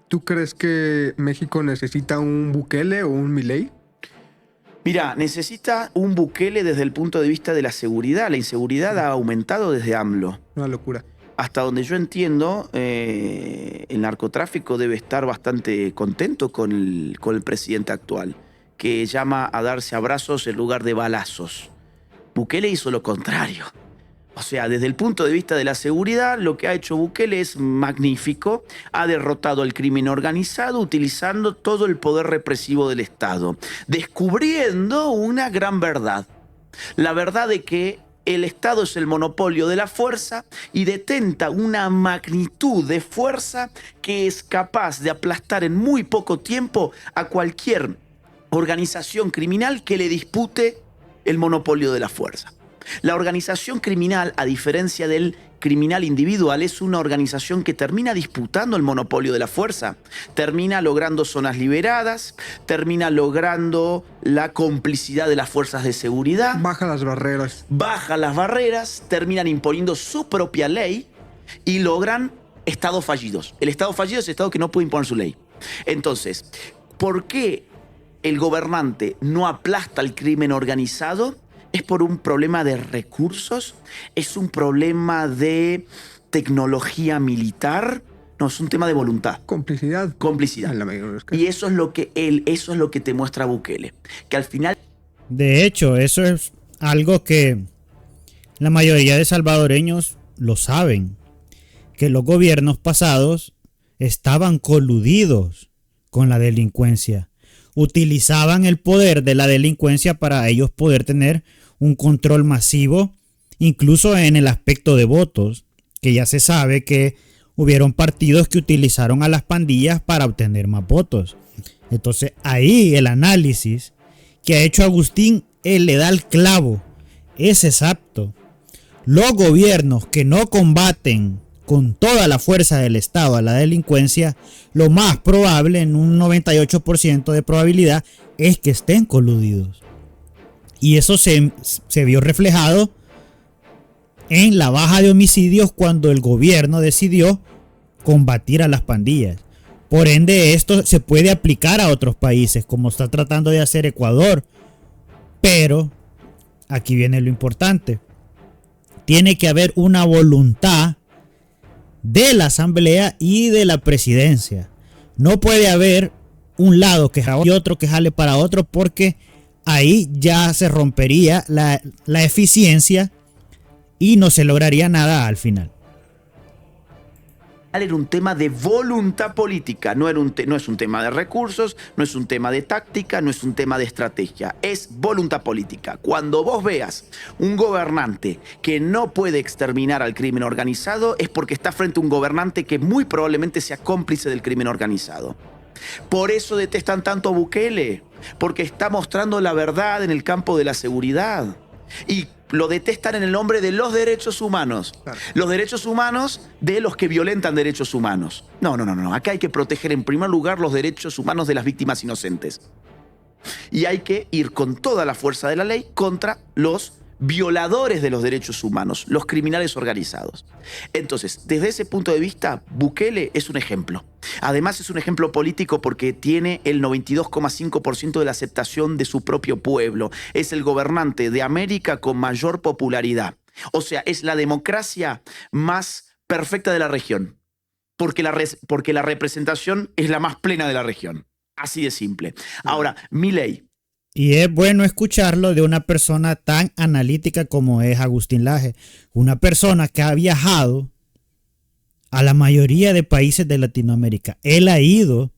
¿Tú crees que México necesita un Bukele o un Milei? Mira, necesita un Bukele desde el punto de vista de la seguridad. La inseguridad ha aumentado desde AMLO. Una locura. Hasta donde yo entiendo, el narcotráfico debe estar bastante contento con el presidente actual, que llama a darse abrazos en lugar de balazos. Bukele hizo lo contrario. O sea, desde el punto de vista de la seguridad, lo que ha hecho Bukele es magnífico. Ha derrotado al crimen organizado utilizando todo el poder represivo del Estado, descubriendo una gran verdad. La verdad de que el Estado es el monopolio de la fuerza y detenta una magnitud de fuerza que es capaz de aplastar en muy poco tiempo a cualquier organización criminal que le dispute el monopolio de la fuerza. La organización criminal, a diferencia del criminal individual, es una organización que termina disputando el monopolio de la fuerza, termina logrando zonas liberadas, termina logrando la complicidad de las fuerzas de seguridad. Baja las barreras. Baja las barreras, terminan imponiendo su propia ley y logran estados fallidos. El estado fallido es el estado que no puede imponer su ley. Entonces, ¿por qué el gobernante no aplasta el crimen organizado? ¿Es por un problema de recursos? ¿Es un problema de tecnología militar? No, es un tema de voluntad. Complicidad. Complicidad. Y eso es lo que te muestra Bukele. Que al final... De hecho, eso es algo que la mayoría de salvadoreños lo saben. Que los gobiernos pasados estaban coludidos con la delincuencia. Utilizaban el poder de la delincuencia para ellos poder tener un control masivo, incluso en el aspecto de votos, que ya se sabe que hubieron partidos que utilizaron a las pandillas para obtener más votos. Entonces ahí el análisis que ha hecho Agustín, él le da el clavo, es exacto. Los gobiernos que no combaten con toda la fuerza del Estado a la delincuencia, lo más probable, en un 98% de probabilidad, es que estén coludidos. Y eso se vio reflejado en la baja de homicidios cuando el gobierno decidió combatir a las pandillas. Por ende, esto se puede aplicar a otros países, como está tratando de hacer Ecuador. Pero aquí viene lo importante. Tiene que haber una voluntad de la asamblea y de la presidencia. No puede haber un lado que jale y otro que jale para otro, porque ahí ya se rompería la eficiencia y no se lograría nada al final. Era un tema de voluntad política, no es un tema de recursos, no es un tema de táctica, no es un tema de estrategia, es voluntad política. Cuando vos veas un gobernante que no puede exterminar al crimen organizado, es porque está frente a un gobernante que muy probablemente sea cómplice del crimen organizado. Por eso detestan tanto a Bukele, porque está mostrando la verdad en el campo de la seguridad. Y lo detestan en el nombre de los derechos humanos. Claro. Los derechos humanos de los que violentan derechos humanos. No. Acá hay que proteger en primer lugar los derechos humanos de las víctimas inocentes. Y hay que ir con toda la fuerza de la ley contra los violadores de los derechos humanos, los criminales organizados. Entonces, desde ese punto de vista, Bukele es un ejemplo. Además, es un ejemplo político porque tiene el 92,5% de la aceptación de su propio pueblo. Es el gobernante de América con mayor popularidad. O sea, es la democracia más perfecta de la región, porque la representación es la más plena de la región. Así de simple. Ahora, Milei. Y es bueno escucharlo de una persona tan analítica como es Agustín Laje. Una persona que ha viajado a la mayoría de países de Latinoamérica. Él ha ido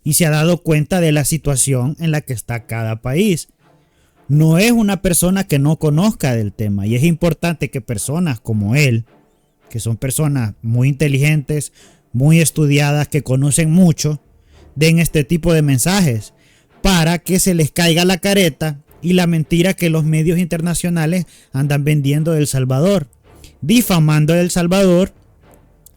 y se ha dado cuenta de la situación en la que está cada país. No es una persona que no conozca del tema. Y es importante que personas como él, que son personas muy inteligentes, muy estudiadas, que conocen mucho, den este tipo de mensajes, para que se les caiga la careta y la mentira que los medios internacionales andan vendiendo de El Salvador, difamando a El Salvador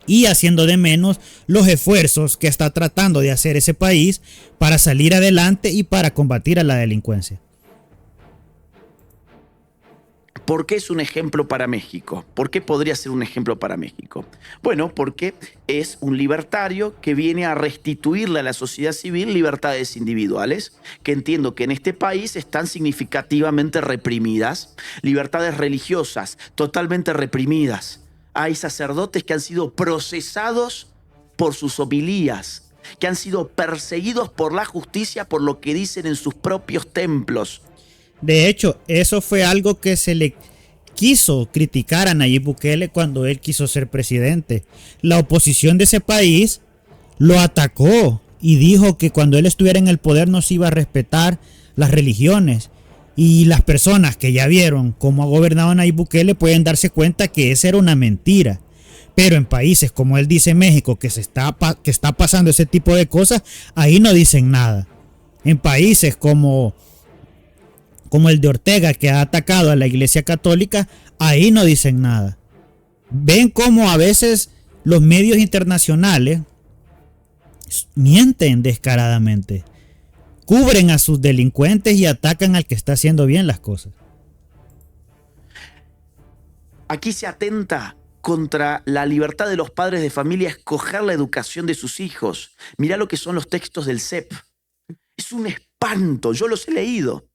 y haciendo de menos los esfuerzos que está tratando de hacer ese país para salir adelante y para combatir a la delincuencia. ¿Por qué es un ejemplo para México? ¿Por qué podría ser un ejemplo para México? Bueno, porque es un libertario que viene a restituirle a la sociedad civil libertades individuales, que entiendo que en este país están significativamente reprimidas, libertades religiosas totalmente reprimidas. Hay sacerdotes que han sido procesados por sus homilías, que han sido perseguidos por la justicia por lo que dicen en sus propios templos. De hecho, eso fue algo que se le quiso criticar a Nayib Bukele cuando él quiso ser presidente. La oposición de ese país lo atacó y dijo que cuando él estuviera en el poder no se iba a respetar las religiones. Y las personas que ya vieron cómo ha gobernado Nayib Bukele pueden darse cuenta que esa era una mentira. Pero en países como él dice México, que está pasando ese tipo de cosas, ahí no dicen nada. En países como el de Ortega, que ha atacado a la Iglesia Católica, ahí no dicen nada. Ven cómo a veces los medios internacionales mienten descaradamente, cubren a sus delincuentes y atacan al que está haciendo bien las cosas. Aquí se atenta contra la libertad de los padres de familia a escoger la educación de sus hijos. Mirá lo que son los textos del CEP. Es un espanto, yo los he leído.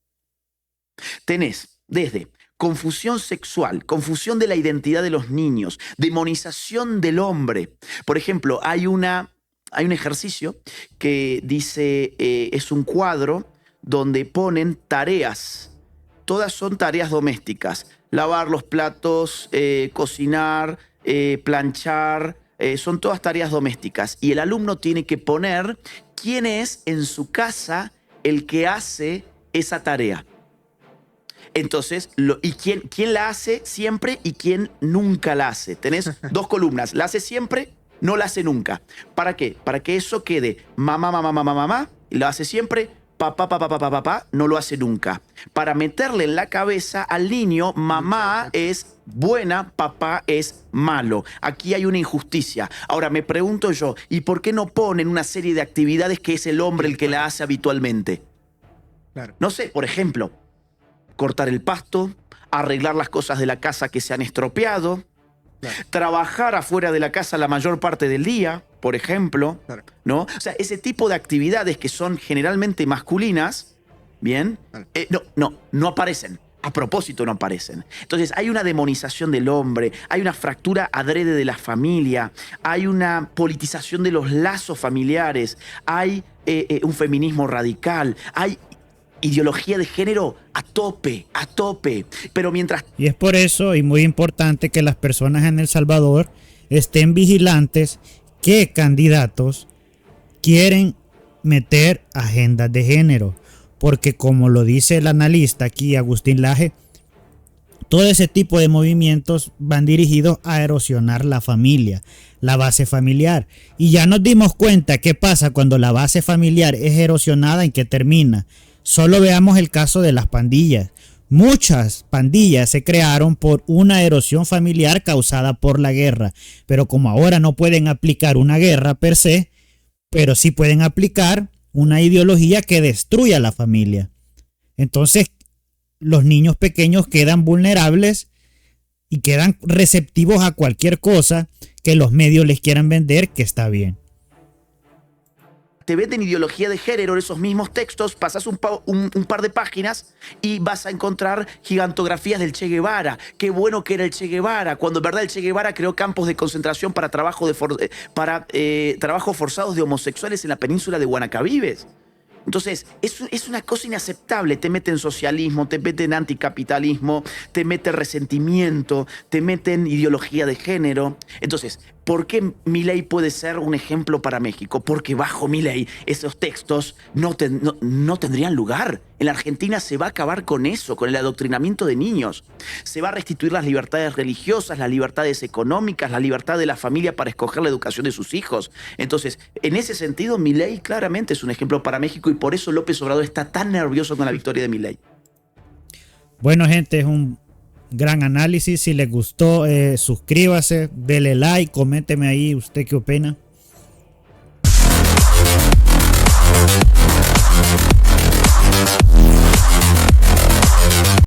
Tenés desde confusión sexual, confusión de la identidad de los niños, demonización del hombre. Por ejemplo, hay un ejercicio que dice, es un cuadro donde ponen tareas. Todas son tareas domésticas. Lavar los platos, cocinar, planchar, son todas tareas domésticas. Y el alumno tiene que poner quién es en su casa el que hace esa tarea. Entonces, ¿quién la hace siempre y quién nunca la hace? Tenés dos columnas, la hace siempre, no la hace nunca. ¿Para qué? Para que eso quede mamá, mamá, mamá, mamá, y la hace siempre, papá, papá, papá, papá, no lo hace nunca. Para meterle en la cabeza al niño, mamá es buena, papá es malo. Aquí hay una injusticia. Ahora me pregunto yo, ¿y por qué no ponen una serie de actividades que es el hombre el que la hace habitualmente? Claro. No sé, por ejemplo, cortar el pasto, arreglar las cosas de la casa que se han estropeado, claro, trabajar afuera de la casa la mayor parte del día, por ejemplo, claro, ¿no? O sea, ese tipo de actividades que son generalmente masculinas, ¿bien? Claro. No aparecen. A propósito no aparecen. Entonces hay una demonización del hombre, hay una fractura adrede de la familia, hay una politización de los lazos familiares, hay un feminismo radical, hay ideología de género a tope. Pero mientras... Y es por eso, y muy importante, que las personas en El Salvador estén vigilantes qué candidatos quieren meter agendas de género. Porque como lo dice el analista aquí, Agustín Laje, todo ese tipo de movimientos van dirigidos a erosionar la familia, la base familiar. Y ya nos dimos cuenta qué pasa cuando la base familiar es erosionada, en qué termina. Solo veamos el caso de las pandillas. Muchas pandillas se crearon por una erosión familiar causada por la guerra. Pero como ahora no pueden aplicar una guerra per se, pero sí pueden aplicar una ideología que destruya la familia. Entonces, los niños pequeños quedan vulnerables y quedan receptivos a cualquier cosa que los medios les quieran vender que está bien. Te venden ideología de género en esos mismos textos, pasas un par de páginas y vas a encontrar gigantografías del Che Guevara. Qué bueno que era el Che Guevara, cuando en verdad el Che Guevara creó campos de concentración para trabajos forzados de homosexuales en la península de Guanacabibes. Entonces, es una cosa inaceptable. Te meten socialismo, te meten anticapitalismo, te meten resentimiento, te meten ideología de género. Entonces, ¿por qué Milei puede ser un ejemplo para México? Porque bajo Milei esos textos no tendrían lugar. En la Argentina se va a acabar con eso, con el adoctrinamiento de niños. Se va a restituir las libertades religiosas, las libertades económicas, la libertad de la familia para escoger la educación de sus hijos. Entonces, en ese sentido, Milei claramente es un ejemplo para México y por eso López Obrador está tan nervioso con la victoria de Milei. Bueno, gente, es un gran análisis. Si les gustó, suscríbase, dele like, coménteme ahí usted qué opina.